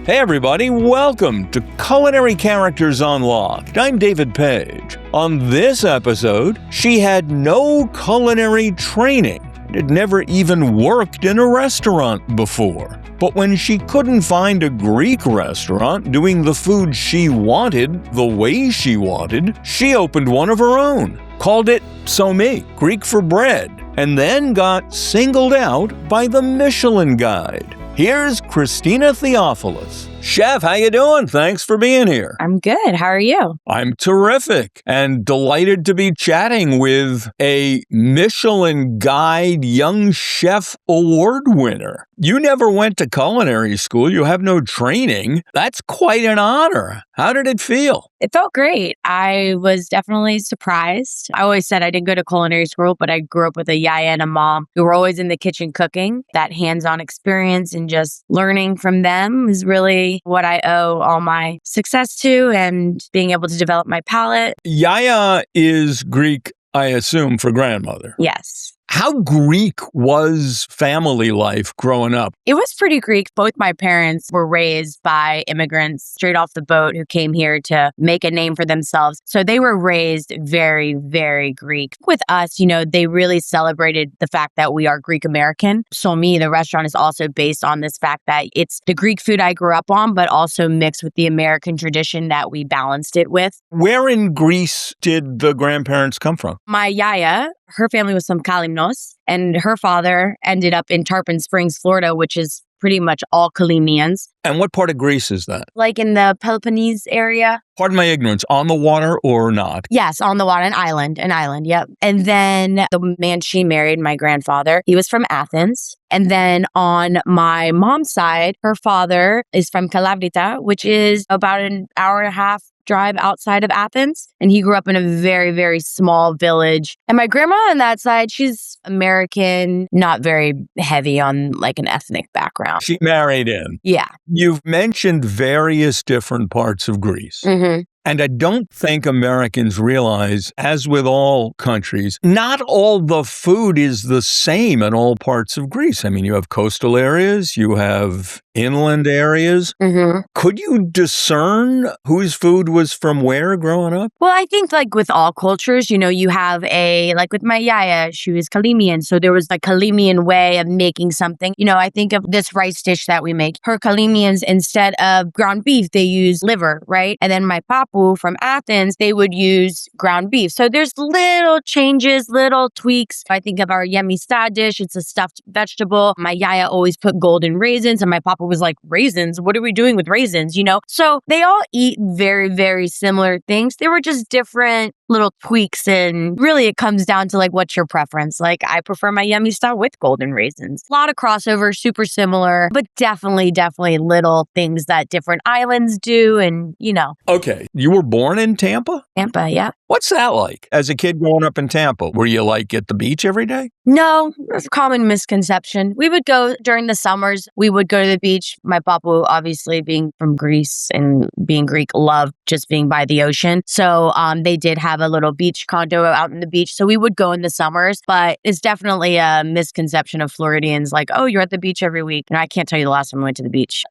Hey everybody, welcome to Culinary Characters Unlocked. I'm David Page. On this episode, she had no culinary training and had never even worked in a restaurant before. But when she couldn't find a Greek restaurant doing the food she wanted the way she wanted, she opened one of her own, called it Psomi, Greek for bread, and then got singled out by the Michelin Guide. Here's Christina Theofilos. Chef, how you doing? Thanks for being here. I'm good. How are you? I'm terrific and delighted to be chatting with a Michelin Guide Young Chef Award winner. You never went to culinary school. You have no training. That's quite an honor. How did it feel? It felt great. I was definitely surprised. I always said I didn't go to culinary school, but I grew up with a Yiayia and a mom who were always in the kitchen cooking. That hands-on experience and just learning from them is really what I owe all my success to and being able to develop my palate. Yiayia is Greek, I assume, for grandmother. Yes. How Greek was family life growing up? It was pretty Greek. Both my parents were raised by immigrants straight off the boat who came here to make a name for themselves. So they were raised very, very Greek. With us, they really celebrated the fact that we are Greek American. Psomi, the restaurant, is also based on this fact that it's the Greek food I grew up on, but also mixed with the American tradition that we balanced it with. Where in Greece did the grandparents come from? My Yiayia, her family was from Kalimnos, and her father ended up in Tarpon Springs, Florida, which is pretty much all Kalimians. And what part of Greece is that? Like in the Peloponnese area. Pardon my ignorance, on the water or not? Yes, on the water, an island, yep. And then the man she married, my grandfather, he was from Athens. And then on my mom's side, her father is from Kalavrita, which is about an hour and a half drive outside of Athens. And he grew up in a very, very small village. And my grandma on that side, she's American, not very heavy on like an ethnic background. She married in. Yeah. You've mentioned various different parts of Greece. Mm-hmm. And I don't think Americans realize, as with all countries, not all the food is the same in all parts of Greece. I mean, you have coastal areas, you have inland areas. Mm-hmm. Could you discern whose food was from where growing up? Well, I think like with all cultures, you have like with my Yiayia, she was Kalimian. So there was a Kalimian way of making something. I think of this rice dish that we make. Her Kalimians, instead of ground beef, they use liver, right? And then my papu from Athens, they would use ground beef. So there's little changes, little tweaks. I think of our yummy star dish. It's a stuffed vegetable. My Yiayia always put golden raisins, and my papa was like, raisins? What are we doing with raisins? So they all eat very, very similar things. They were just different little tweaks, and really it comes down to like what's your preference. Like I prefer my yummy style with golden raisins. A lot of crossover, super similar, but definitely little things that different islands do, and Okay, you were born in Tampa? Tampa, yeah. What's that like as a kid growing up in Tampa? Were you like at the beach every day? No, that's a common misconception. We would go during the summers. We would go to the beach. My papa, obviously being from Greece and being Greek, loved just being by the ocean. So they did have a little beach condo out in the beach. So we would go in the summers, but it's definitely a misconception of Floridians like, oh, you're at the beach every week. And I can't tell you the last time I went to the beach.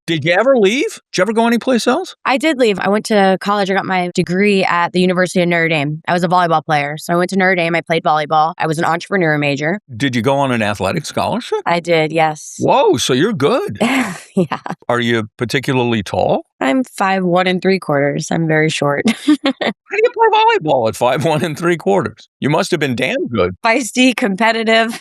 Did you ever leave? Did you ever go anyplace else? I did leave. I went to college. I got my degree at the University of Notre Dame. I was a volleyball player. So I went to Notre Dame. I played volleyball. I was an entrepreneur major. Did you go on an athletic scholarship? I did, yes. Whoa, so you're good. Yeah. Are you particularly tall? I'm 5'1 3/4". I'm very short. How do you play volleyball at 5'1 3/4"? You must have been damn good. Feisty, competitive.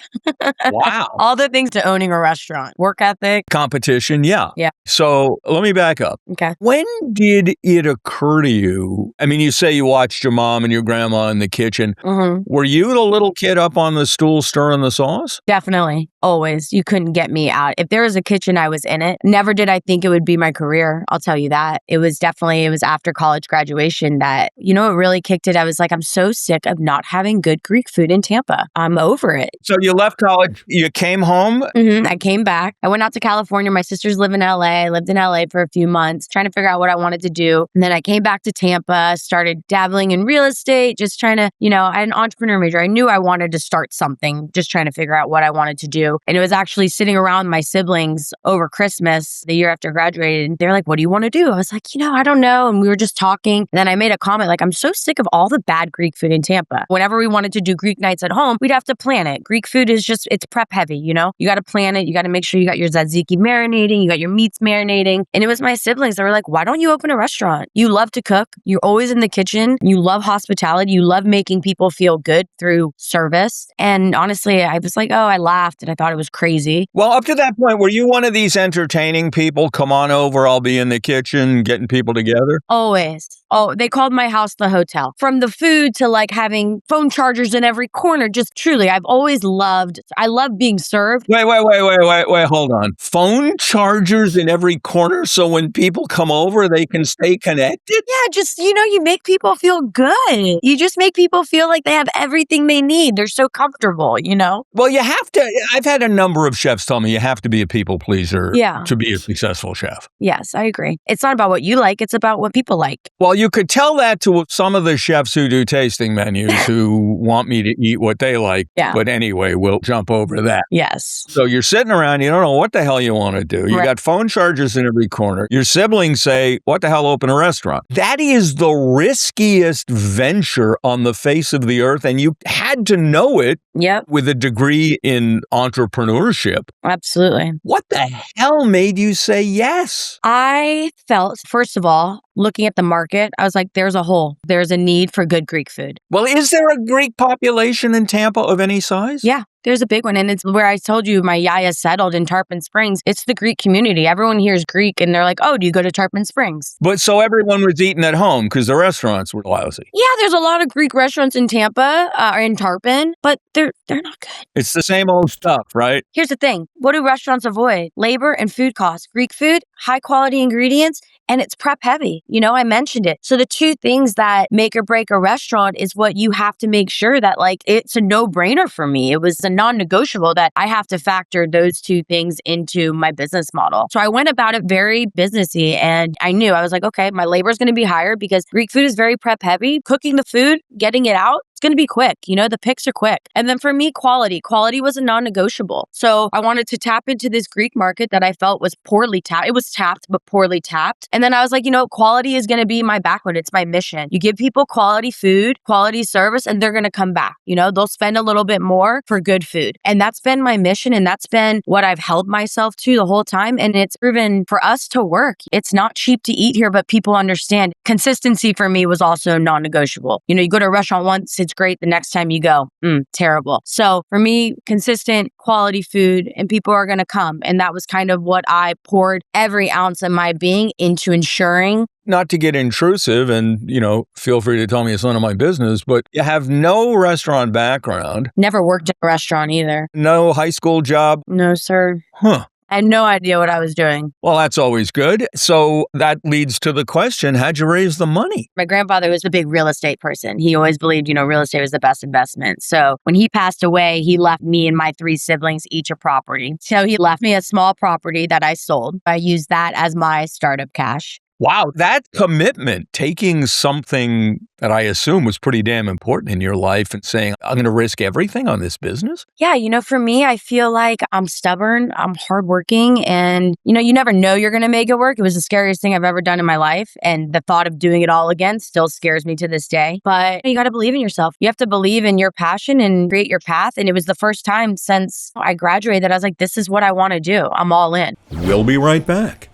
Wow. All the things to owning a restaurant. Work ethic. Competition, yeah. Yeah. So let me back up. Okay. When did it occur to you? I mean, you say you watched your mom and your grandma in the kitchen. Mm-hmm. Were you the little kid up on the stool stirring the sauce? Definitely. Always. You couldn't get me out. If there was a kitchen, I was in it. Never did I think it would be my career. I'll tell you that. It was after college graduation that, it really kicked it. I was like, I'm so sick of not having good Greek food in Tampa. I'm over it. So you left college, you came home? I came back. I went out to California. My sisters live in LA. I lived in LA for a few months, trying to figure out what I wanted to do. And then I came back to Tampa, started dabbling in real estate, just trying to, I had an entrepreneur major. I knew I wanted to start something, just trying to figure out what I wanted to do. And it was actually sitting around my siblings over Christmas, the year after graduating. They're like, what do you want to do? I was like, I don't know. And we were just talking. And then I made a comment like, I'm so sick of all the bad Greek food in Tampa. Whenever we wanted to do Greek nights at home, we'd have to plan it. Greek food is it's prep heavy, You got to plan it. You got to make sure you got your tzatziki marinating. You got your meats marinating. And it was my siblings that were like, why don't you open a restaurant? You love to cook. You're always in the kitchen. You love hospitality. You love making people feel good through service. And honestly, I was like, I laughed and I thought it was crazy. Well, up to that point, were you one of these entertaining people? Come on over. I'll be in the kitchen getting people together. Always. Oh, they called my house the hotel. From the food to like having phone chargers in every corner. Just truly, I love being served. Wait, hold on. Phone chargers in every corner so when people come over, they can stay connected? Yeah, just, you make people feel good. You just make people feel like they have everything they need. They're so comfortable, Well, you have to. I've had a number of chefs tell me you have to be a people pleaser to be a successful chef. Yes, I agree. It's not about what you like. It's about what people like. Well, you could tell that to some of the chefs who do tasting menus who want me to eat what they like. Yeah. But anyway, we'll jump over that. Yes. So you're sitting around, you don't know what the hell you want to do. You got phone chargers in every corner. Your siblings say, what the hell, open a restaurant? That is the riskiest venture on the face of the earth. And you had to know it with a degree in entrepreneurship. Absolutely. What the hell made you say yes? I felt, first of all, looking at the market, I was like, there's a hole. There's a need for good Greek food. Well, is there a Greek population in Tampa of any size? Yeah. There's a big one. And it's where I told you my Yiayia settled in Tarpon Springs. It's the Greek community. Everyone hears Greek and they're like, oh, do you go to Tarpon Springs? But so everyone was eating at home because the restaurants were lousy. Yeah, there's a lot of Greek restaurants in Tampa or in Tarpon, but they're not good. It's the same old stuff, right? Here's the thing. What do restaurants avoid? Labor and food costs. Greek food, high quality ingredients, and it's prep heavy. I mentioned it. So the two things that make or break a restaurant is what you have to make sure that it's a no-brainer for me. It was a non-negotiable that I have to factor those two things into my business model. So I went about it very businessy and I knew, I was like, okay, my labor is going to be higher because Greek food is very prep heavy. Cooking the food, getting it out, it's going to be quick. The picks are quick. And then for me, quality was a non-negotiable. So I wanted to tap into this Greek market that I felt was poorly tapped. It was tapped, but poorly tapped. And then I was like, quality is going to be my backbone. It's my mission. You give people quality food, quality service, and they're going to come back. They'll spend a little bit more for good food. And that's been my mission. And that's been what I've held myself to the whole time. And it's proven for us to work. It's not cheap to eat here, but people understand. Consistency for me was also non-negotiable. You go to a restaurant once, it's great. The next time you go, terrible. So for me, consistent quality food and people are going to come. And that was kind of what I poured every ounce of my being into ensuring. Not to get intrusive and, feel free to tell me it's none of my business, but you have no restaurant background. Never worked in a restaurant either. No high school job? No, sir. Huh. I had no idea what I was doing. Well, that's always good. So that leads to the question, how'd you raise the money? My grandfather was a big real estate person. He always believed, real estate was the best investment. So when he passed away, he left me and my 3 siblings each a property. So he left me a small property that I sold. I used that as my startup cash. Wow, that commitment, taking something that I assume was pretty damn important in your life and saying, I'm going to risk everything on this business? Yeah, for me, I feel like I'm stubborn, I'm hardworking, and, you never know you're going to make it work. It was the scariest thing I've ever done in my life, and the thought of doing it all again still scares me to this day. But you got to believe in yourself. You have to believe in your passion and create your path, and it was the first time since I graduated that I was like, this is what I want to do. I'm all in. We'll be right back.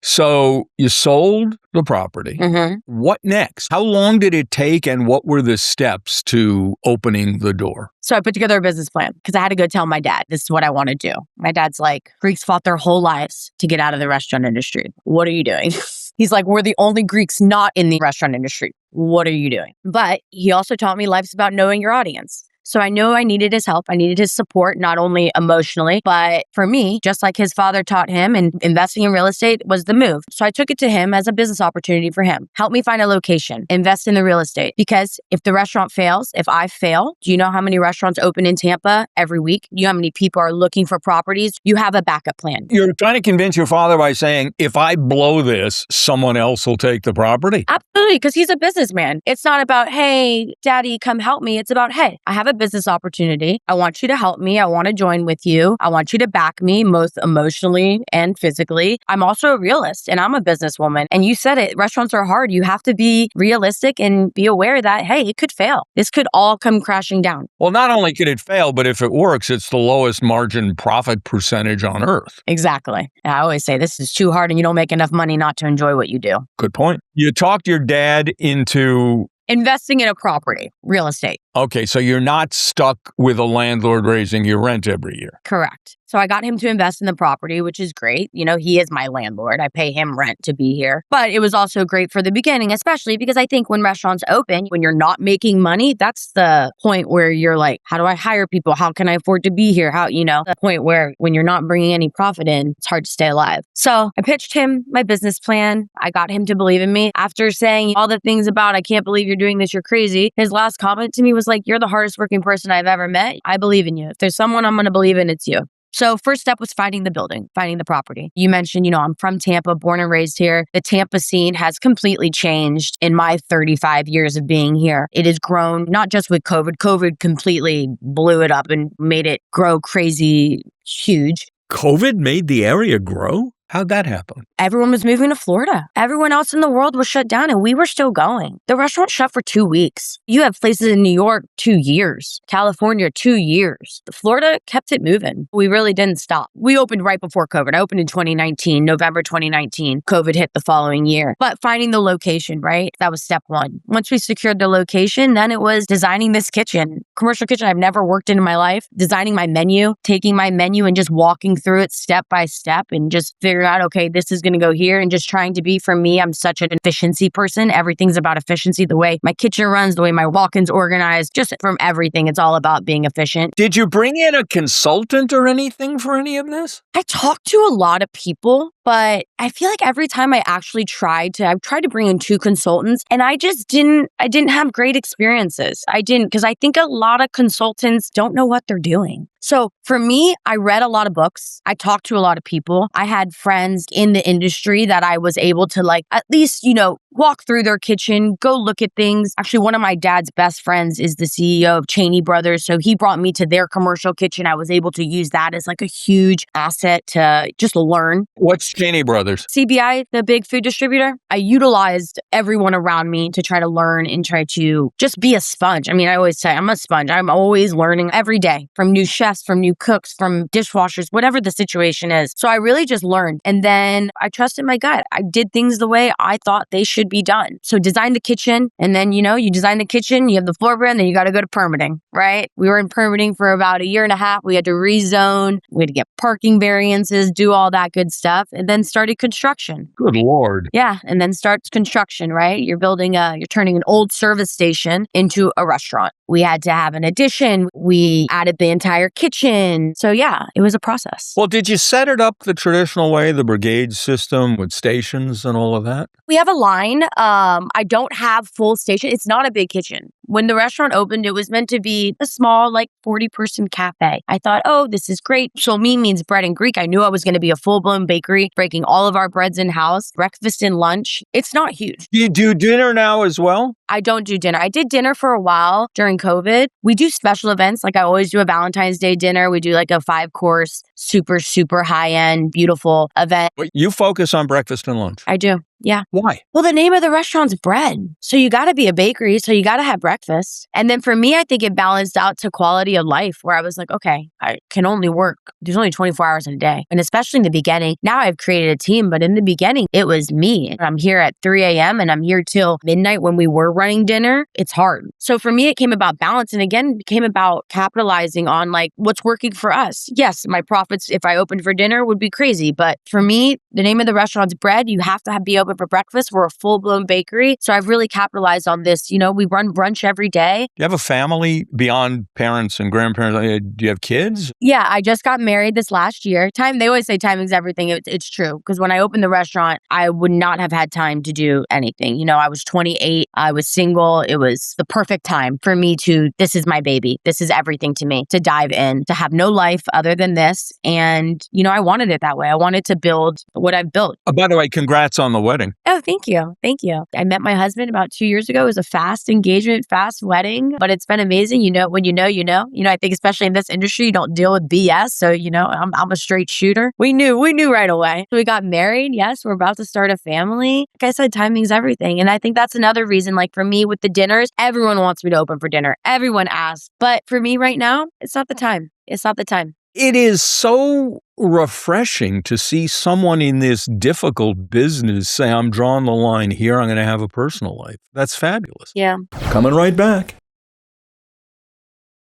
So you sold the property. Mm-hmm. What next? How long did it take and what were the steps to opening the door? So I put together a business plan because I had to go tell my dad, this is what I want to do. My dad's like, Greeks fought their whole lives to get out of the restaurant industry. What are you doing? He's like, we're the only Greeks not in the restaurant industry. What are you doing? But he also taught me life's about knowing your audience. So I know I needed his help. I needed his support, not only emotionally, but for me, just like his father taught him, and investing in real estate was the move. So I took it to him as a business opportunity for him. Help me find a location, invest in the real estate. Because if the restaurant fails, if I fail, do you know how many restaurants open in Tampa every week? You know how many people are looking for properties? You have a backup plan. You're trying to convince your father by saying, if I blow this, someone else will take the property. Absolutely, because he's a businessman. It's not about, hey, daddy, come help me. It's about, hey, I have a business opportunity. I want you to help me. I want to join with you. I want you to back me, both emotionally and physically. I'm also a realist and I'm a businesswoman. And you said it, restaurants are hard. You have to be realistic and be aware that, hey, it could fail. This could all come crashing down. Well, not only could it fail, but if it works, it's the lowest margin profit percentage on earth. Exactly. I always say this is too hard and you don't make enough money not to enjoy what you do. Good point. You talked your dad into investing in a property, real estate. Okay, so you're not stuck with a landlord raising your rent every year. Correct. So I got him to invest in the property, which is great. You know, he is my landlord. I pay him rent to be here. But it was also great for the beginning, especially because I think when restaurants open, when you're not making money, that's the point where you're like, how do I hire people? How can I afford to be here? How, the point where when you're not bringing any profit in, it's hard to stay alive. So I pitched him my business plan. I got him to believe in me. After saying all the things about, I can't believe you're doing this, you're crazy. His last comment to me was like, you're the hardest working person I've ever met. I believe in you. If there's someone I'm going to believe in, it's you. So first step was finding the building, finding the property. You mentioned, I'm from Tampa, born and raised here. The Tampa scene has completely changed in my 35 years of being here. It has grown, not just with COVID. COVID completely blew it up and made it grow crazy huge. COVID made the area grow? How'd that happen? Everyone was moving to Florida. Everyone else in the world was shut down and we were still going. The restaurant shut for 2 weeks. You have places in New York, 2 years. California, 2 years. Florida kept it moving. We really didn't stop. We opened right before COVID. I opened in 2019, November 2019. COVID hit the following year. But finding the location, right? That was step one. Once we secured the location, then it was designing this kitchen. Commercial kitchen I've never worked in my life. Designing my menu, taking my menu and just walking through it step by step and just figuring out, okay, this is going to go here, and just trying to be, for me, I'm such an efficiency person. Everything's about efficiency. The way my kitchen runs, the way my walk-ins organized, just from everything, it's all about being efficient. Did you bring in a consultant or anything for any of this? I talked to a lot of people, but I feel like every time I've tried to bring in 2 consultants and I didn't have great experiences. I didn't, because I think a lot of consultants don't know what they're doing. So for me, I read a lot of books. I talked to a lot of people. I had friends in the industry that I was able to at least, walk through their kitchen, go look at things. Actually, one of my dad's best friends is the CEO of Cheney Brothers. So he brought me to their commercial kitchen. I was able to use that as a huge asset to just learn. What's Cheney Brothers? CBI, the big food distributor. I utilized everyone around me to try to learn and try to just be a sponge. I mean, I always say I'm a sponge. I'm always learning every day from new chefs, from new cooks, from dishwashers, whatever the situation is. So I really just learned. And then I trusted my gut. I did things the way I thought they should be done. So design the kitchen. And then, you design the kitchen, you have the floor plan, then you got to go to permitting, right? We were in permitting for about 1.5 years. We had to rezone. We had to get parking variances, do all that good stuff. And then started construction. Good Lord. Yeah. And then starts construction, right? You're turning an old service station into a restaurant. We had to have an addition. We added the entire kitchen. So yeah, it was a process. Well, did you set it up the traditional way, the brigade system with stations and all of that? We have a line. I don't have full station. It's not a big kitchen. When the restaurant opened, it was meant to be a small, 40-person cafe. I thought, oh, this is great. Psomi means bread in Greek. I knew I was going to be a full-blown bakery, breaking all of our breads in-house, breakfast and lunch. It's not huge. Do you do dinner now as well? I don't do dinner. I did dinner for a while during COVID. We do special events. I always do a Valentine's Day dinner. We do a 5-course, super, super high-end, beautiful event. But you focus on breakfast and lunch. I do. Yeah. Why? Well, the name of the restaurant's bread. So you got to be a bakery. So you got to have breakfast. And then for me, I think it balanced out to quality of life where I was like, okay, I can only work. There's only 24 hours in a day. And especially in the beginning, now I've created a team, but in the beginning, it was me. I'm here at 3 a.m. and I'm here till midnight when we were running dinner. It's hard. So for me, it came about balance. And again, it became about capitalizing on what's working for us. Yes, my profits, if I opened for dinner, would be crazy. But for me, the name of the restaurant's bread. You have to be open for breakfast. We're a full-blown bakery. So I've really capitalized on this. We run brunch every day. Do you have a family beyond parents and grandparents? Do you have kids? Yeah, I just got married this last year. They always say timing's everything. It's true. Because when I opened the restaurant, I would not have had time to do anything. I was 28. I was single. It was the perfect time for me this is my baby. This is everything to me, to dive in, to have no life other than this. And, I wanted it that way. I wanted to build what I've built. Oh, by the way, congrats on the wedding. Oh, thank you. Thank you. I met my husband about 2 years ago. It was a fast engagement, fast wedding, but it's been amazing. When you know, you know. I think especially in this industry, you don't deal with BS. So, I'm a straight shooter. We knew right away. So we got married. Yes, we're about to start a family. Like I said, timing's everything. And I think that's another reason, like for me with the dinners, everyone wants me to open for dinner. Everyone asks. But for me right now, it's not the time. It's not the time. It is so refreshing to see someone in this difficult business say, I'm drawing the line here. I'm going to have a personal life. That's fabulous. Yeah. Coming right back.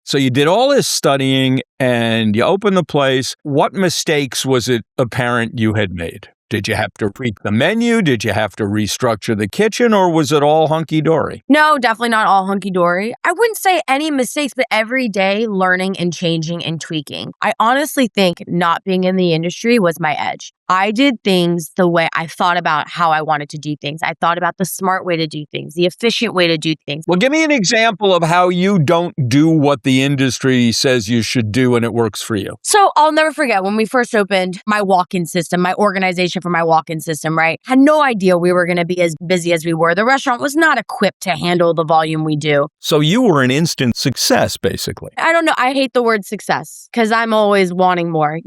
So you did all this studying and you opened the place. What mistakes was it apparent you had made? Did you have to tweak the menu? Did you have to restructure the kitchen, or was it all hunky-dory? No, definitely not all hunky-dory. I wouldn't say any mistakes, but every day learning and changing and tweaking. I honestly think not being in the industry was my edge. I did things the way I thought about how I wanted to do things. I thought about the smart way to do things, the efficient way to do things. Well, give me an example of how you don't do what the industry says you should do and it works for you. So I'll never forget when we first opened my walk-in system, my organization for my walk-in system, right? Had no idea we were going to be as busy as we were. The restaurant was not equipped to handle the volume we do. So you were an instant success, basically. I don't know. I hate the word success because I'm always wanting more,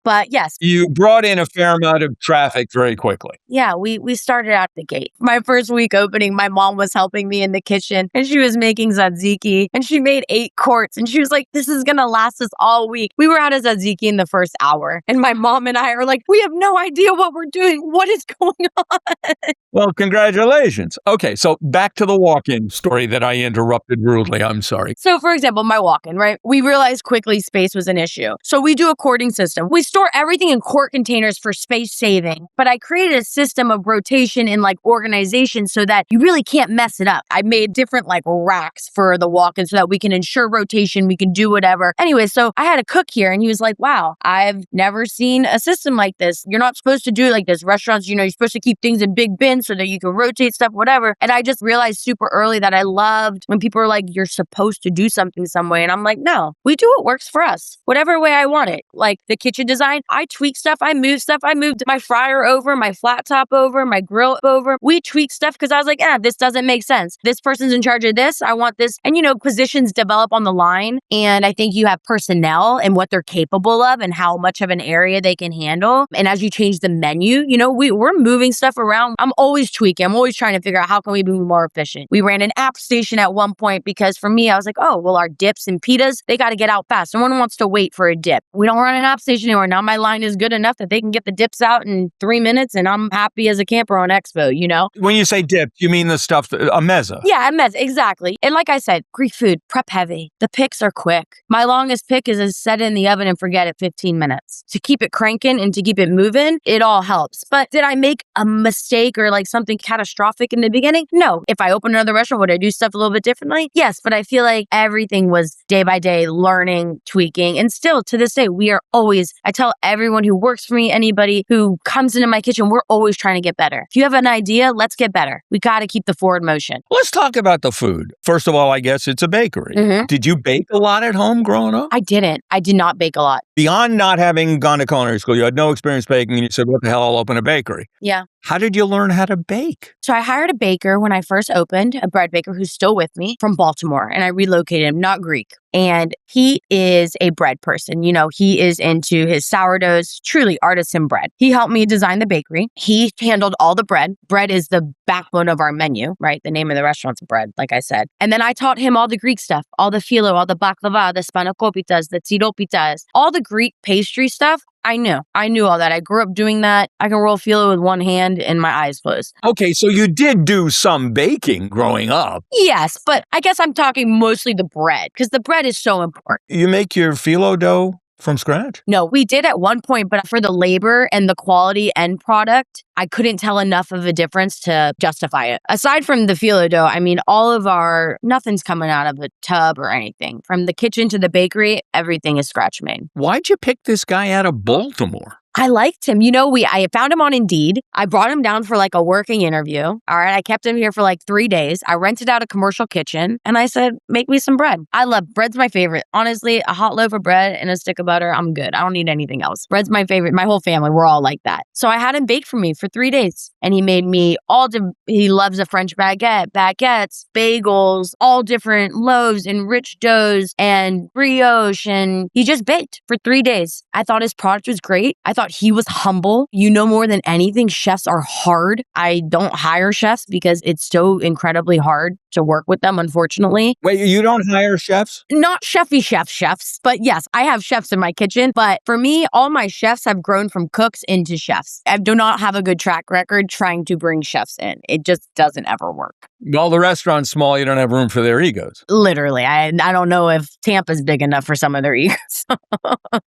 but yes. You brought in a fair amount of traffic very quickly. Yeah, we started out the gate. My first week opening, my mom was helping me in the kitchen and she was making tzatziki and she made 8 quarts and she was like, this is going to last us all week. We were out of tzatziki in the first hour and my mom and I are like, we have no idea what we're doing. What is going on? Well, congratulations. Okay, so back to the walk-in story that I interrupted rudely. I'm sorry. So for example, my walk-in, right? We realized quickly space was an issue. So we do a quarting system. We store everything in quart containers for space saving, but I created a system of rotation and organization so that you really can't mess it up. I made different racks for the walk-in so that we can ensure rotation, we can do whatever. Anyway, so I had a cook here and he was like, wow, I've never seen a system like this. You're not supposed to do it like this. Restaurants, you're supposed to keep things in big bins so that you can rotate stuff, whatever. And I just realized super early that I loved when people are like, you're supposed to do something some way. And I'm like, no, we do what works for us, whatever way I want it. Like the kitchen design, I tweak stuff, I move stuff. I moved my fryer over, my flat top over, my grill over. We tweak stuff because I was like, this doesn't make sense. This person's in charge of this. I want this. And positions develop on the line. And I think you have personnel and what they're capable of and how much of an area they can handle. And as you change the menu, we're moving stuff around. I'm always tweaking. I'm always trying to figure out how can we be more efficient. We ran an app station at one point because for me, I was like, our dips and pitas, they got to get out fast. No one wants to wait for a dip. We don't run an app station anymore. Now my line is good enough that they can get the dips out in 3 minutes and I'm happy as a camper on Expo, When you say dip, you mean the stuff, a mezza? Yeah, a mezza, exactly. And like I said, Greek food, prep heavy. The picks are quick. My longest pick is to set it in the oven and forget it 15 minutes. To keep it cranking and to keep it moving, it all helps. But did I make a mistake or something catastrophic in the beginning? No. If I open another restaurant, would I do stuff a little bit differently? Yes, but I feel like everything was day by day learning, tweaking. And still to this day, I tell everyone who works for me, anybody who comes into my kitchen, we're always trying to get better. If you have an idea, let's get better. We got to keep the forward motion. Let's talk about the food. First of all, I guess it's a bakery. Mm-hmm. Did you bake a lot at home growing up? I didn't. I did not bake a lot. Beyond not having gone to culinary school, you had no experience baking and you said, what the hell, I'll open a bakery. Yeah. How did you learn how to bake? So I hired a baker when I first opened, a bread baker who's still with me from Baltimore, and I relocated him, not Greek. And he is a bread person. He is into his sourdoughs, truly artisan bread. He helped me design the bakery. He handled all the bread. Bread is the backbone of our menu, right? The name of the restaurant's bread, like I said. And then I taught him all the Greek stuff, all the phyllo, all the baklava, the spanakopita, the tsiropitas, all the Greek pastry stuff. I knew all that. I grew up doing that. I can roll phyllo with one hand and my eyes closed. Okay, so you did do some baking growing up. Yes, but I guess I'm talking mostly the bread because the bread is so important. You make your phyllo dough from scratch? No, we did at one point, but for the labor and the quality end product, I couldn't tell enough of a difference to justify it. Aside from the phyllo dough, I mean, nothing's coming out of a tub or anything. From the kitchen to the bakery, everything is scratch made. Why'd you pick this guy out of Baltimore? I liked him. I found him on Indeed. I brought him down for like a working interview. All right. I kept him here for like 3 days. I rented out a commercial kitchen and I said, make me some bread. I love bread's my favorite. Honestly, a hot loaf of bread and a stick of butter, I'm good. I don't need anything else. Bread's my favorite. My whole family, we're all like that. So I had him bake for me for 3 days and he made me he loves a French baguettes, bagels, all different loaves and rich doughs and brioche. And he just baked for 3 days. I thought his product was great. I thought he was humble. More than anything, chefs are hard. I don't hire chefs because it's so incredibly hard to work with them, unfortunately. Wait, you don't hire chefs? Not chefs, but yes, I have chefs in my kitchen. But for me, all my chefs have grown from cooks into chefs. I do not have a good track record trying to bring chefs in. It just doesn't ever work. Well, the restaurant's small. You don't have room for their egos. Literally. I don't know if Tampa's big enough for some of their egos.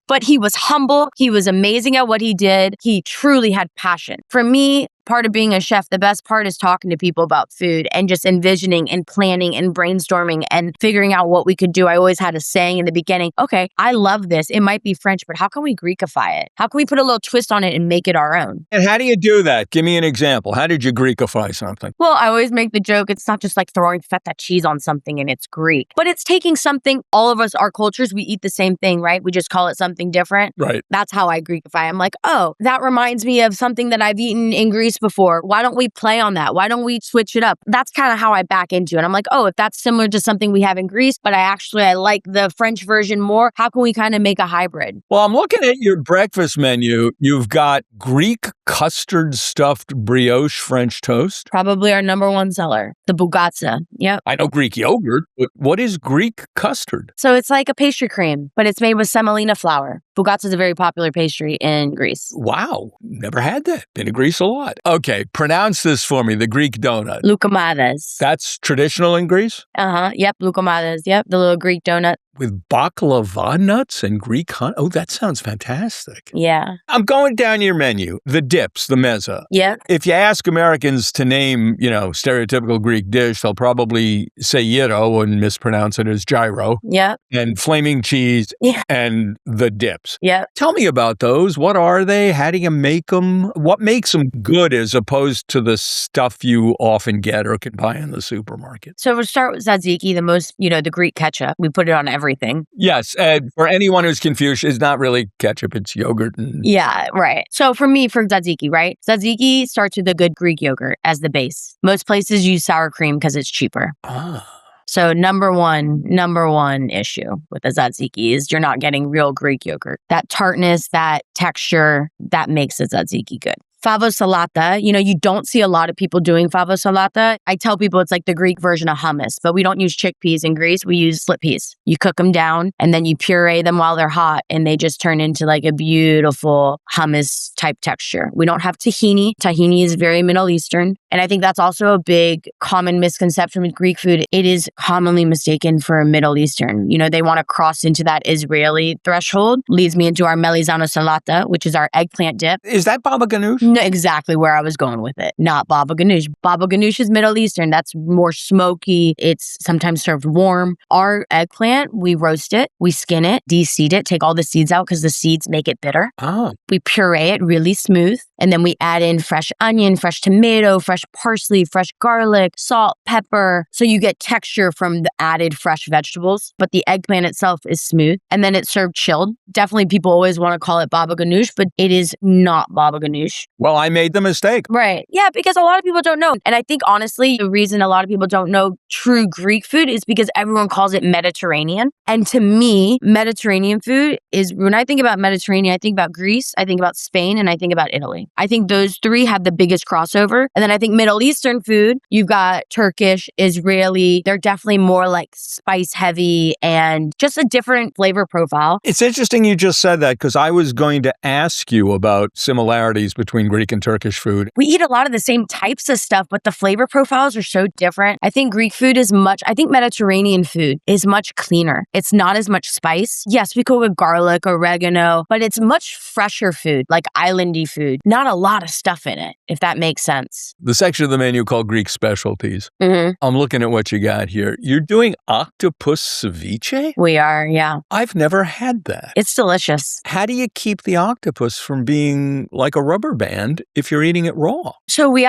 But he was humble. He was amazing at what he did. He truly had passion. For me, part of being a chef, the best part is talking to people about food and just envisioning and planning and brainstorming and figuring out what we could do. I always had a saying in the beginning, okay, I love this. It might be French, but how can we Greekify it? How can we put a little twist on it and make it our own? And how do you do that? Give me an example. How did you Greekify something? Well, I always make the joke, it's not just like throwing feta cheese on something and it's Greek, but it's taking something, all of us, our cultures, we eat the same thing, right? We just call it something different. Right. That's how I Greekify. I'm like, oh, that reminds me of something that I've eaten in Greece before. Why don't we play on that? Why don't we switch it up? That's kind of how I back into it. I'm like, oh, if that's similar to something we have in Greece, but I like the French version more, how can we kind of make a hybrid? Well, I'm looking at your breakfast menu. You've got Greek custard stuffed brioche French toast. Probably our number one seller, the bougatsa. Yep. I know Greek yogurt, but what is Greek custard? So it's like a pastry cream, but it's made with semolina flour. Bougatsa is a very popular pastry in Greece. Wow. Never had that. Been to Greece a lot. Okay. Pronounce this for me, the Greek donut. Loukoumades. That's traditional in Greece? Yep. Loukoumades. Yep. The little Greek donut. With baklava nuts and Greek honey. Oh, that sounds fantastic. Yeah. I'm going down your menu. The dips, the mezza. Yeah. If you ask Americans to name, stereotypical Greek dish, they'll probably say gyro and mispronounce it as gyro. Yeah. And flaming cheese. Yeah. And the dips. Yeah. Tell me about those. What are they? How do you make them? What makes them good as opposed to the stuff you often get or can buy in the supermarket? So we'll start with tzatziki, the Greek ketchup. We put it on everything. Yes. And for anyone who's confused, it's not really ketchup, it's yogurt. Yeah, right. So for me, for tzatziki, right? Tzatziki starts with a good Greek yogurt as the base. Most places use sour cream because it's cheaper. Ah. So number one issue with the tzatziki is you're not getting real Greek yogurt. That tartness, that texture, that makes the tzatziki good. Favo salata, you don't see a lot of people doing favo salata. I tell people it's like the Greek version of hummus, but we don't use chickpeas in Greece. We use split peas. You cook them down and then you puree them while they're hot and they just turn into like a beautiful hummus type texture. We don't have tahini. Tahini is very Middle Eastern. And I think that's also a big common misconception with Greek food. It is commonly mistaken for Middle Eastern. They want to cross into that Israeli threshold. Leads me into our melizano salata, which is our eggplant dip. Is that baba ganoush? No, exactly where I was going with it. Not baba ganoush. Baba ganoush is Middle Eastern. That's more smoky. It's sometimes served warm. Our eggplant, we roast it, we skin it, de-seed it, take all the seeds out because the seeds make it bitter. Oh. We puree it really smooth. And then we add in fresh onion, fresh tomato, fresh parsley, fresh garlic, salt, pepper. So you get texture from the added fresh vegetables, but the eggplant itself is smooth. And then it's served chilled. Definitely people always want to call it baba ganoush, but it is not baba ganoush. Well, I made the mistake. Right. Yeah, because a lot of people don't know. And I think, honestly, the reason a lot of people don't know true Greek food is because everyone calls it Mediterranean. And to me, Mediterranean food is, when I think about Mediterranean, I think about Greece, I think about Spain, and I think about Italy. I think those three have the biggest crossover. And then I think Middle Eastern food, you've got Turkish, Israeli. They're definitely more like spice heavy and just a different flavor profile. It's interesting you just said that because I was going to ask you about similarities between Greek and Turkish food. We eat a lot of the same types of stuff, but the flavor profiles are so different. I think Greek food I think Mediterranean food is much cleaner. It's not as much spice. Yes, we go with garlic, oregano, but it's much fresher food, like islandy food. Not a lot of stuff in it, if that makes sense. The section of the menu called Greek specialties. Mm-hmm. I'm looking at what you got here. You're doing octopus ceviche? We are, yeah. I've never had that. It's delicious. How do you keep the octopus from being like a rubber band if you're eating it raw? So we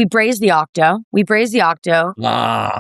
braise the octo.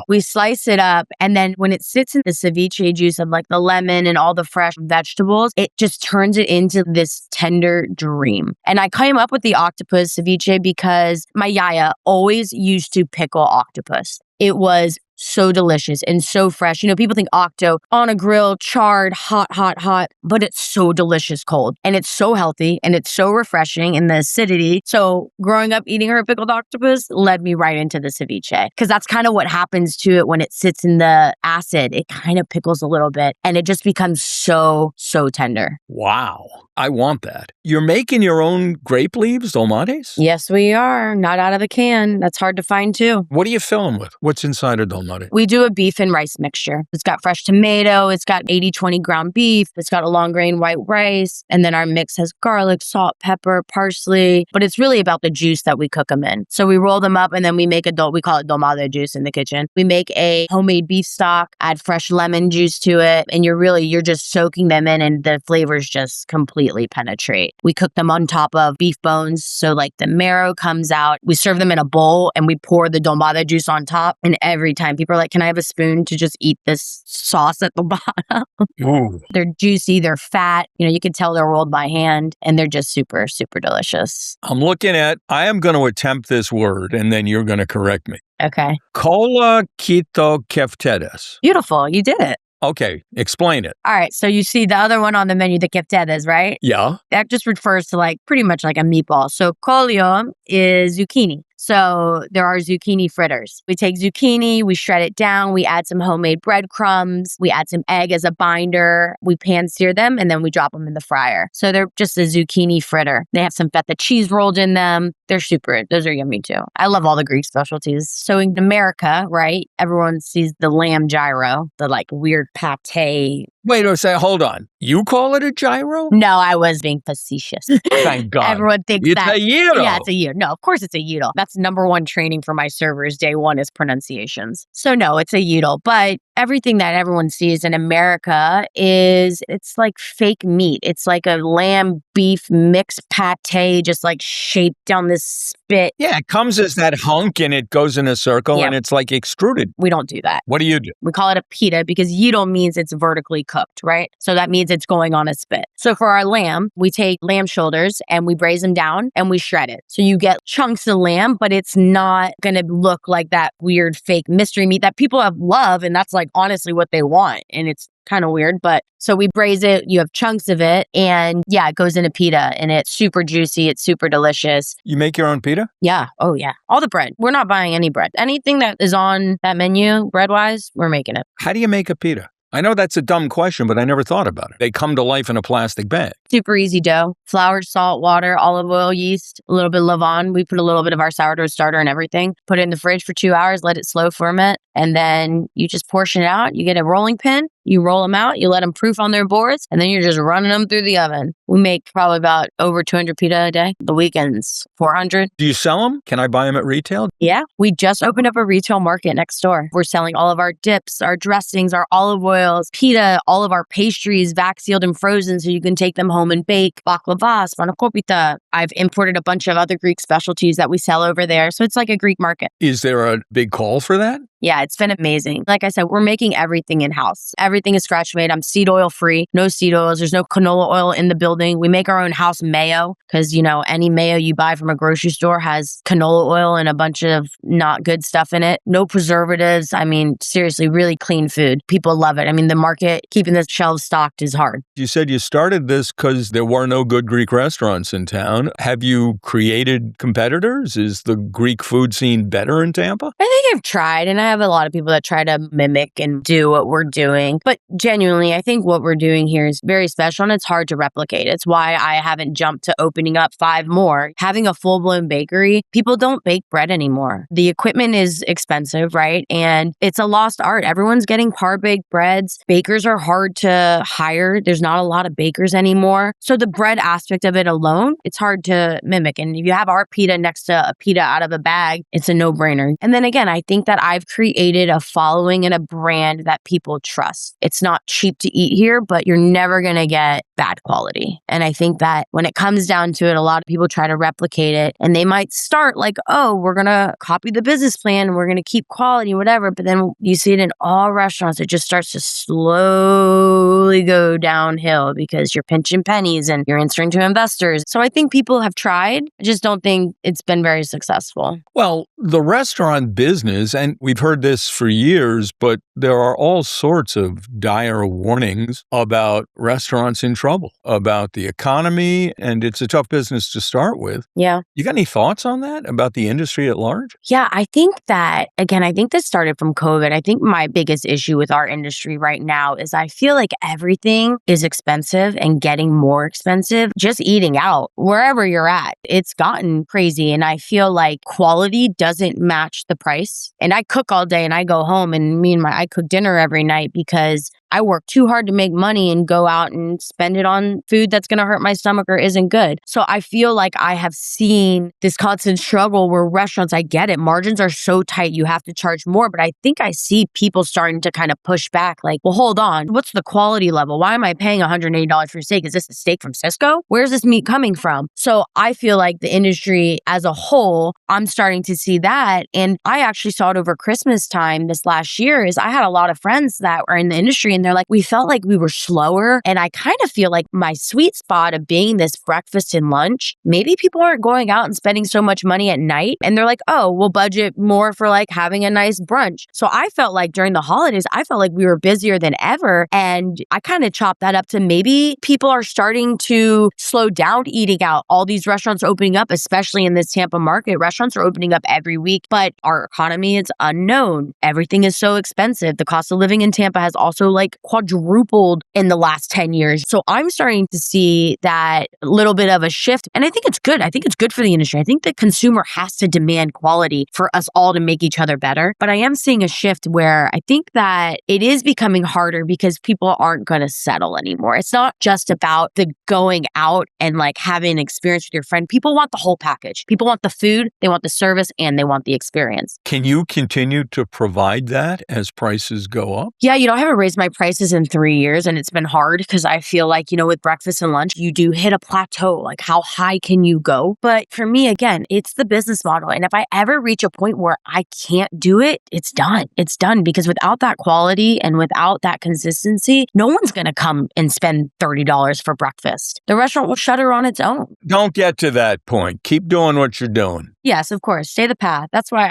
We slice it up, and then when it sits in the ceviche juice of like the lemon and all the fresh vegetables, it just turns it into this tender dream. And I came up with the octopus ceviche because my Yiayia always used to pickle octopus. It was so delicious and so fresh. You know, people think octo on a grill, charred, hot, but it's so delicious cold. And it's so healthy and it's so refreshing in the acidity. So growing up eating her pickled octopus led me right into the ceviche because that's kind of what happens to it when it sits in the acid. It kind of pickles a little bit and it just becomes so tender. Wow. I want that. You're making your own grape leaves, dolmades? Yes, we are. Not out of the can. That's hard to find too. What do you fill them with? What's inside a dolmade? We do a beef and rice mixture. It's got fresh tomato. It's got 80-20 ground beef. It's got a long grain white rice. And then our mix has garlic, salt, pepper, parsley. But it's really about the juice that we cook them in. So we roll them up and then we make we call it dolmade juice in the kitchen. We make a homemade beef stock, add fresh lemon juice to it. And you're just soaking them in and the flavors just completely penetrate. We cook them on top of beef bones. So like the marrow comes out. We serve them in a bowl and we pour the dolmade juice on top. And every time people are like, can I have a spoon to just eat this sauce at the bottom? Ooh. They're juicy. They're fat. You know, you can tell they're rolled by hand and they're just super delicious. I am going to attempt this word and then you're going to correct me. Okay. Kola kito keftedes. Beautiful. You did it. Okay, explain it. All right, so you see the other one on the menu, the keftedes, right? Yeah. That just refers to like pretty much like a meatball. So kolio is zucchini. So there are zucchini fritters. We take zucchini, we shred it down, we add some homemade breadcrumbs, we add some egg as a binder, we pan sear them, and then we drop them in the fryer. So they're just a zucchini fritter. They have some feta cheese rolled in them. Those are yummy too. I love all the Greek specialties. So in America, right, everyone sees the lamb gyro, the like weird pate. Wait a second, hold on. You call it a gyro? No, I was being facetious. Thank God. Everyone thinks it's that. A gyro. Yeah, it's a gyro. No, of course it's a gyro. That's number one training for my servers. Day one is pronunciations. So no, it's a gyro. But everything that everyone sees in America it's like fake meat. It's like a lamb beef mixed pate, just like shaped down this spit. Yeah, it comes as that hunk and it goes in a circle and it's like extruded. We don't do that. What do you do? We call it a pita because gyro means it's vertically cooked, right? So that means it's going on a spit. So for our lamb, we take lamb shoulders and we braise them down and we shred it. So you get chunks of lamb, but it's not going to look like that weird fake mystery meat that people love. And that's like honestly what they want. And it's kind of weird, but so we braise it, you have chunks of it, and yeah, it goes in a pita and it's super juicy, it's super delicious. You make your own pita? Yeah. Oh yeah. All the bread. We're not buying any bread. Anything that is on that menu, bread-wise, we're making it. How do you make a pita? I know that's a dumb question, but I never thought about it. They come to life in a plastic bag. Super easy dough. Flour, salt, water, olive oil, yeast, a little bit of levain. We put a little bit of our sourdough starter and everything. Put it in the fridge for 2 hours, let it slow ferment, and then you just portion it out. You get a rolling pin, you roll them out, you let them proof on their boards, and then you're just running them through the oven. We make probably about over 200 pita a day. The weekends, 400. Do you sell them? Can I buy them at retail? Yeah. We just opened up a retail market next door. We're selling all of our dips, our dressings, our olive oils, pita, all of our pastries, vac sealed and frozen so you can take them home and bake. Baklava, spanakopita. I've imported a bunch of other Greek specialties that we sell over there. So it's like a Greek market. Is there a big call for that? Yeah, it's been amazing. Like I said, we're making everything in-house. Everything is scratch made. I'm seed oil free, no seed oils. There's no canola oil in the building. We make our own house mayo because, any mayo you buy from a grocery store has canola oil and a bunch of not good stuff in it. No preservatives. I mean, seriously, really clean food. People love it. I mean, the market, keeping the shelves stocked is hard. You said you started this because there were no good Greek restaurants in town. Have you created competitors? Is the Greek food scene better in Tampa? I think I've tried, and I have a lot of people that try to mimic and do what we're doing. But genuinely, I think what we're doing here is very special and it's hard to replicate. It's why I haven't jumped to opening up 5 more. Having a full-blown bakery, people don't bake bread anymore. The equipment is expensive, right? And it's a lost art. Everyone's getting par-baked breads. Bakers are hard to hire. There's not a lot of bakers anymore. So the bread aspect of it alone, it's hard to mimic. And if you have our pita next to a pita out of a bag, it's a no-brainer. And then again, I think that I've created a following and a brand that people trust. It's not cheap to eat here, but you're never going to get bad quality. And I think that when it comes down to it, a lot of people try to replicate it and they might start like, oh, we're going to copy the business plan. We're going to keep quality, whatever. But then you see it in all restaurants. It just starts to slowly go downhill because you're pinching pennies and you're answering to investors. So I think people have tried. I just don't think it's been very successful. Well, the restaurant business, and we've heard this for years, but there are all sorts of dire warnings about restaurants in trouble, about the economy, and it's a tough business to start with. Yeah. You got any thoughts on that, about the industry at large? Yeah, I think that, again, I think this started from COVID. I think my biggest issue with our industry right now is I feel like everything is expensive and getting more expensive. Just eating out, wherever you're at, it's gotten crazy. And I feel like quality doesn't match the price. And I cook all day and I go home and I cook dinner every night because I work too hard to make money and go out and spend it on food that's going to hurt my stomach or isn't good. So I feel like I have seen this constant struggle where restaurants, I get it, margins are so tight, you have to charge more. But I think I see people starting to kind of push back like, well, hold on, what's the quality level? Why am I paying $180 for steak? Is this a steak from Cisco? Where's this meat coming from? So I feel like the industry as a whole, I'm starting to see that. And I actually saw it over Christmas time this last year is I had a lot of friends that were in the industry and they're like, we felt like we were slower. And I kind of feel like my sweet spot of being this breakfast and lunch, maybe people aren't going out and spending so much money at night. And they're like, oh, we'll budget more for like having a nice brunch. So I felt like during the holidays, I felt like we were busier than ever. And I kind of chopped that up to maybe people are starting to slow down eating out. All these restaurants are opening up, especially in this Tampa market. Restaurants are opening up every week, but our economy is unknown. Everything is so expensive. The cost of living in Tampa has also like quadrupled in the last 10 years. So I'm starting to see that little bit of a shift. And I think it's good. I think it's good for the industry. I think the consumer has to demand quality for us all to make each other better. But I am seeing a shift where I think that it is becoming harder because people aren't going to settle anymore. It's not just about the going out and like having an experience with your friend. People want the whole package. People want the food, they want the service, and they want the experience. Can you continue to provide that as prices go up? Yeah, I haven't raised my prices in 3 years and it's been hard because I feel like, with breakfast and lunch, you do hit a plateau. Like how high can you go? But for me, again, it's the business model. And if I ever reach a point where I can't do it, it's done. It's done because without that quality and without that consistency, no one's going to come and spend $30 for breakfast. The restaurant will shutter on its own. Don't get to that point. Keep doing what you're doing. Yes, of course. Stay the path. That's why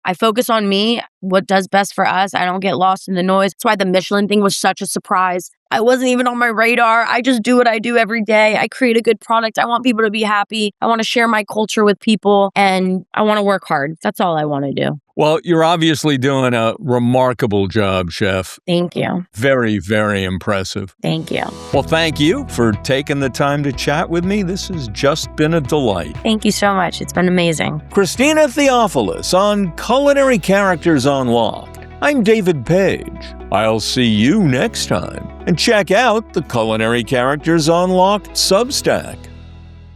I focus on me, what does best for us. I don't get lost in the noise. That's why the Michelin thing was such a surprise. I wasn't even on my radar. I just do what I do every day. I create a good product. I want people to be happy. I want to share my culture with people and I want to work hard. That's all I want to do. Well, you're obviously doing a remarkable job, Chef. Thank you. Very, very impressive. Thank you. Well, thank you for taking the time to chat with me. This has just been a delight. Thank you so much. It's been amazing. Christina Theofilos on Culinary Characters Unlocked. I'm David Page. I'll see you next time. And check out the Culinary Characters Unlocked Substack.